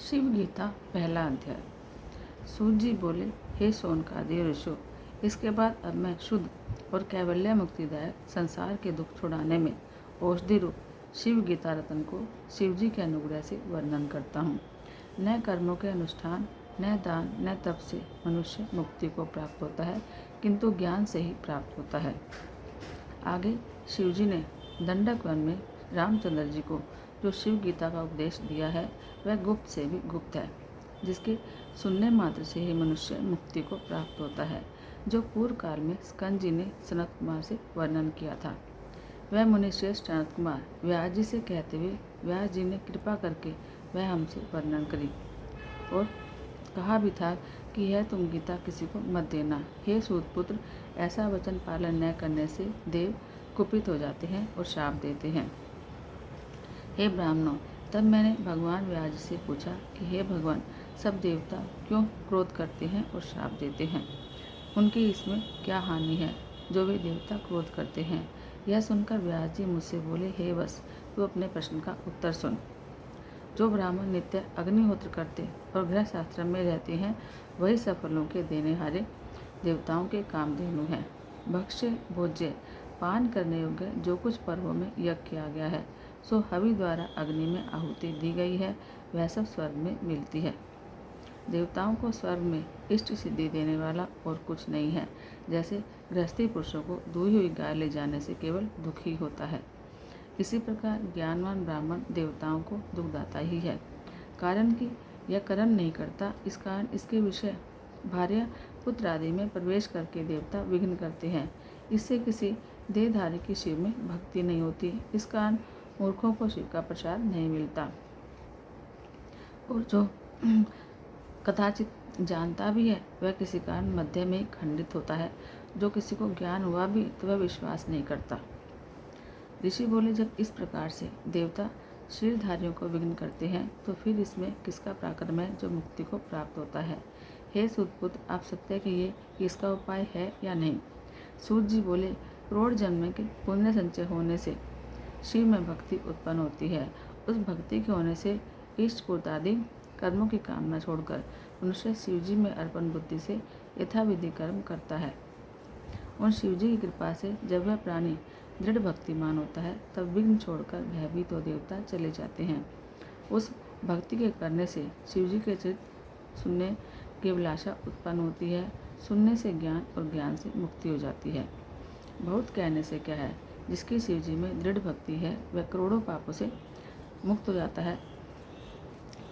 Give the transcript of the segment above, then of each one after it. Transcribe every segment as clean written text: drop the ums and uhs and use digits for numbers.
शिव गीता पहला अध्याय। सूत जी बोले, हे सोनकादि ऋषो, इसके बाद अब मैं शुद्ध और कैवल्य मुक्तिदायक संसार के दुख छुड़ाने में औषधि रूप शिव गीता रत्न को शिव जी के अनुग्रह से वर्णन करता हूँ। न कर्मों के अनुष्ठान, न दान, न तप से मनुष्य मुक्ति को प्राप्त होता है, किंतु ज्ञान से ही प्राप्त होता है। आगे शिव जी ने दंडक वन में रामचंद्र जी को जो शिव गीता का उपदेश दिया है वह गुप्त से भी गुप्त है, जिसके सुनने मात्र से ही मनुष्य मुक्ति को प्राप्त होता है, जो पूर्व काल में स्कंद जी ने सनत कुमार से वर्णन किया था। वह मुनिश्रेष्ठ सनत कुमार व्यास जी से कहते हुए व्यास जी ने कृपा करके वह हमसे वर्णन करी और कहा भी था कि यह तुम गीता किसी को मत देना। हे सूतपुत्र, ऐसा वचन पालन न करने से देव कुपित हो जाते हैं और शाप देते हैं। हे ब्राह्मणों, तब मैंने भगवान व्यास जी से पूछा कि हे भगवान, सब देवता क्यों क्रोध करते हैं और श्राप देते हैं? उनकी इसमें क्या हानि है जो वे देवता क्रोध करते हैं? यह सुनकर व्यास जी मुझसे बोले, हे वत्स, तू अपने प्रश्न का उत्तर सुन। जो ब्राह्मण नित्य अग्निहोत्र करते और गृह आश्रम में रहते हैं, वही सफलों के देने हारे देवताओं के कामधेनु हैं। भक्ष्य, भोज्य, पान करने योग्य जो कुछ पर्वों में यज्ञ किया गया है, सो हवि द्वारा अग्नि में आहुति दी गई है, वह सब स्वर्ग में मिलती है। देवताओं को स्वर्ग में इष्ट सिद्धि देने वाला और कुछ नहीं है। जैसे गृहस्थी पुरुषों को दूही हुई गाय ले जाने से केवल दुख ही होता है, इसी प्रकार ज्ञानवान ब्राह्मण देवताओं को दुखदाता ही है। कारण कि यह कर्म नहीं करता, इस कारण इसके विषय भार्या पुत्र आदि में प्रवेश करके देवता विघ्न करते हैं। इससे किसी देहधारी की शिव में भक्ति नहीं होती, इस कारण मूर्खों को शिव का प्रसाद नहीं मिलता। और जो कदाचित जानता भी है, वह किसी कारण मध्य में खंडित होता है। जो किसी को ज्ञान हुआ भी तो वह विश्वास नहीं करता। ऋषि बोले, जब इस प्रकार से देवता शरीरधारियों को विघ्न करते हैं, तो फिर इसमें किसका पराक्रम है जो मुक्ति को प्राप्त होता है? हे सूतपुत्र, आप सत्य कहिए कि इसका उपाय है या नहीं? सूत जी बोले, करोड़ जन्म के पुण्य संचय होने से शिव में भक्ति उत्पन्न होती है। उस भक्ति के होने से इष्ट पूर्तादि कर्मों की कामना छोड़कर मनुष्य शिव जी में अर्पण बुद्धि से यथाविधि कर्म करता है। और शिव जी की कृपा से जब वह प्राणी दृढ़ भक्तिमान होता है, तब विघ्न छोड़कर भयभीत हो देवता चले जाते हैं। उस भक्ति के करने से शिव जी के चरित्र सुनने की अभिलाषा उत्पन्न होती है। सुनने से ज्ञान और ज्ञान से मुक्ति हो जाती है। बहुत कहने से क्या है, जिसकी शिव जी में दृढ़ भक्ति है वह करोड़ों पापों से मुक्त हो जाता है,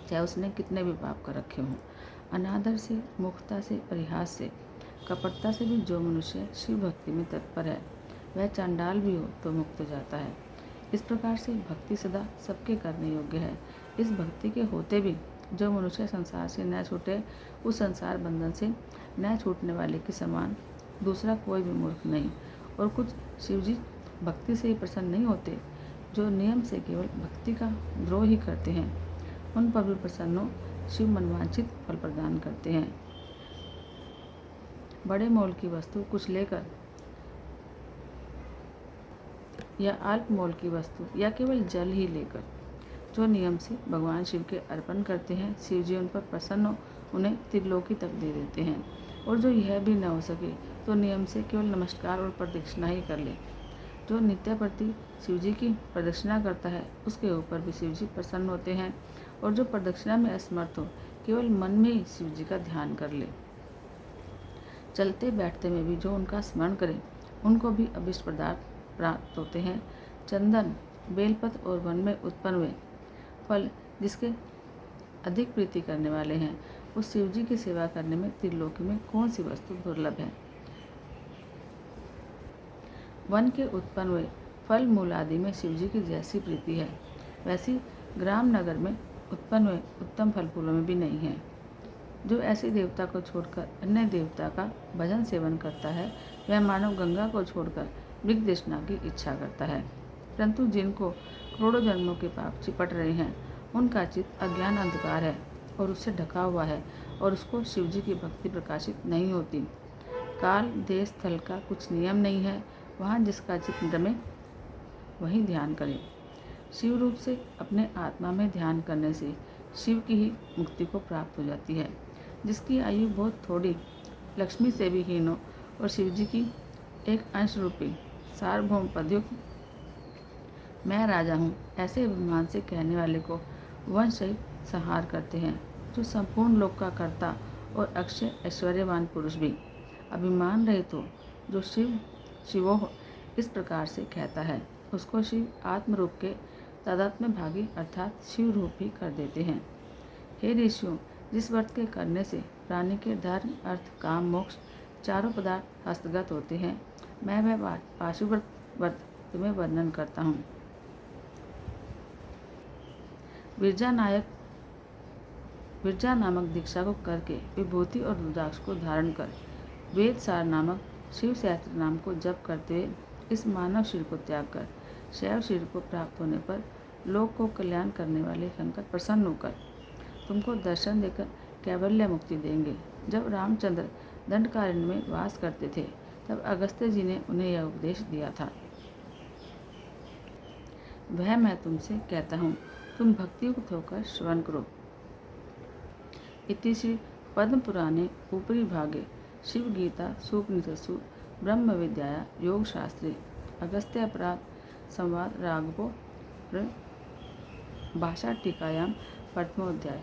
चाहे उसने कितने भी पाप कर रखे हों। अनादर से, मुखता से, परिहास से, कपटता से भी जो मनुष्य शिव भक्ति में तत्पर है, वह चांडाल भी हो तो मुक्त हो जाता है। इस प्रकार से भक्ति सदा सबके करने योग्य है। इस भक्ति के होते भी जो मनुष्य संसार से न छूटे, उस संसार बंधन से न छूटने वाले के समान दूसरा कोई भी मूर्ख नहीं। और कुछ शिवजी भक्ति से ही प्रसन्न नहीं होते, जो नियम से केवल भक्ति का द्रोह ही करते हैं, उन पर भी प्रसन्न हो शिव मनवांछित फल प्रदान करते हैं। बड़े मोल की वस्तु कुछ लेकर या अल्प मोल की वस्तु या केवल जल ही लेकर जो नियम से भगवान शिव के अर्पण करते हैं, शिव जी उन पर प्रसन्न हो उन्हें त्रिलोकी तक दे देते हैं। और जो यह भी न हो सके तो नियम से केवल नमस्कार और प्रदक्षिणा ही कर ले। जो नित्य प्रति शिव जी की प्रदक्षिणा करता है, उसके ऊपर भी शिव जी प्रसन्न होते हैं। और जो प्रदक्षिणा में असमर्थ हो, केवल मन में ही शिव जी का ध्यान कर ले। चलते बैठते में भी जो उनका स्मरण करे, उनको भी अभिष्ट पदार्थ प्राप्त होते हैं। चंदन, बेलपत्र और वन में उत्पन्न हुए फल जिसके अधिक प्रीति करने वाले हैं, उस शिव जी की सेवा करने में त्रिलोकी में कौन सी वस्तु दुर्लभ है? वन के उत्पन्न हुए फल मूल आदि में शिव जी की जैसी प्रीति है, वैसी ग्राम नगर में उत्पन्न हुए उत्तम फल फूलों में भी नहीं है। जो ऐसे देवता को छोड़कर अन्य देवता का भजन सेवन करता है, वह मानव गंगा को छोड़कर मृग तृष्णा की इच्छा करता है। परंतु जिनको करोड़ों जन्मों के पाप चिपट रहे हैं, उनका चित्त अज्ञान अंधकार है और उससे ढका हुआ है, और उसको शिव जी की भक्ति प्रकाशित नहीं होती। काल, देश, स्थल का कुछ नियम नहीं है, वहाँ जिसका चित्त रमे वही ध्यान करे। शिव रूप से अपने आत्मा में ध्यान करने से शिव की ही मुक्ति को प्राप्त हो जाती है। जिसकी आयु बहुत थोड़ी, लक्ष्मी से भी हीन हो और शिव जी की एक अंश रूपी सार्वभौम पदयुक्त मैं राजा हूँ ऐसे अभिमान से कहने वाले को वंश सहित संहार करते हैं। जो संपूर्ण लोक का कर्ता और अक्षय ऐश्वर्यवान पुरुष भी अभिमान रहित हो, जो शिवोह इस प्रकार से कहता है, उसको शिव आत्मरूप के तादात्म्य भागी अर्थात शिव रूप भी कर देते हैं। हे ऋषियों, जिस व्रत के करने से प्राणी के धर्म अर्थ काम मोक्ष चारों पदार्थ हस्तगत होते हैं, मैं वह पाशुव्रत तुम्हें वर्णन करता हूँ। विरजा नामक दीक्षा को करके विभूति और रुद्राक्ष को धारण कर वेद सार नामक शिव सहस्त्र नाम को जप करते हुए इस मानव शरीर को त्याग कर शैव शरीर को प्राप्त होने पर लोक को कल्याण करने वाले शंकर प्रसन्न होकर तुमको दर्शन देकर कैवल्य मुक्ति देंगे। जब रामचंद्र दंडकारण्य में वास करते थे, तब अगस्त्य जी ने उन्हें यह उपदेश दिया था। वह मैं तुमसे कहता हूँ, तुम भक्तियुक्त होकर श्रवण करो। इति श्री पद्म पुराणे ऊपरी भागे शिव गीता सुपनिषत्सु ब्रह्म विद्याया योग शास्त्रे अगस्त्य अपराध संवाद राघवो भाषा टीकायां प्रथमोध्याय।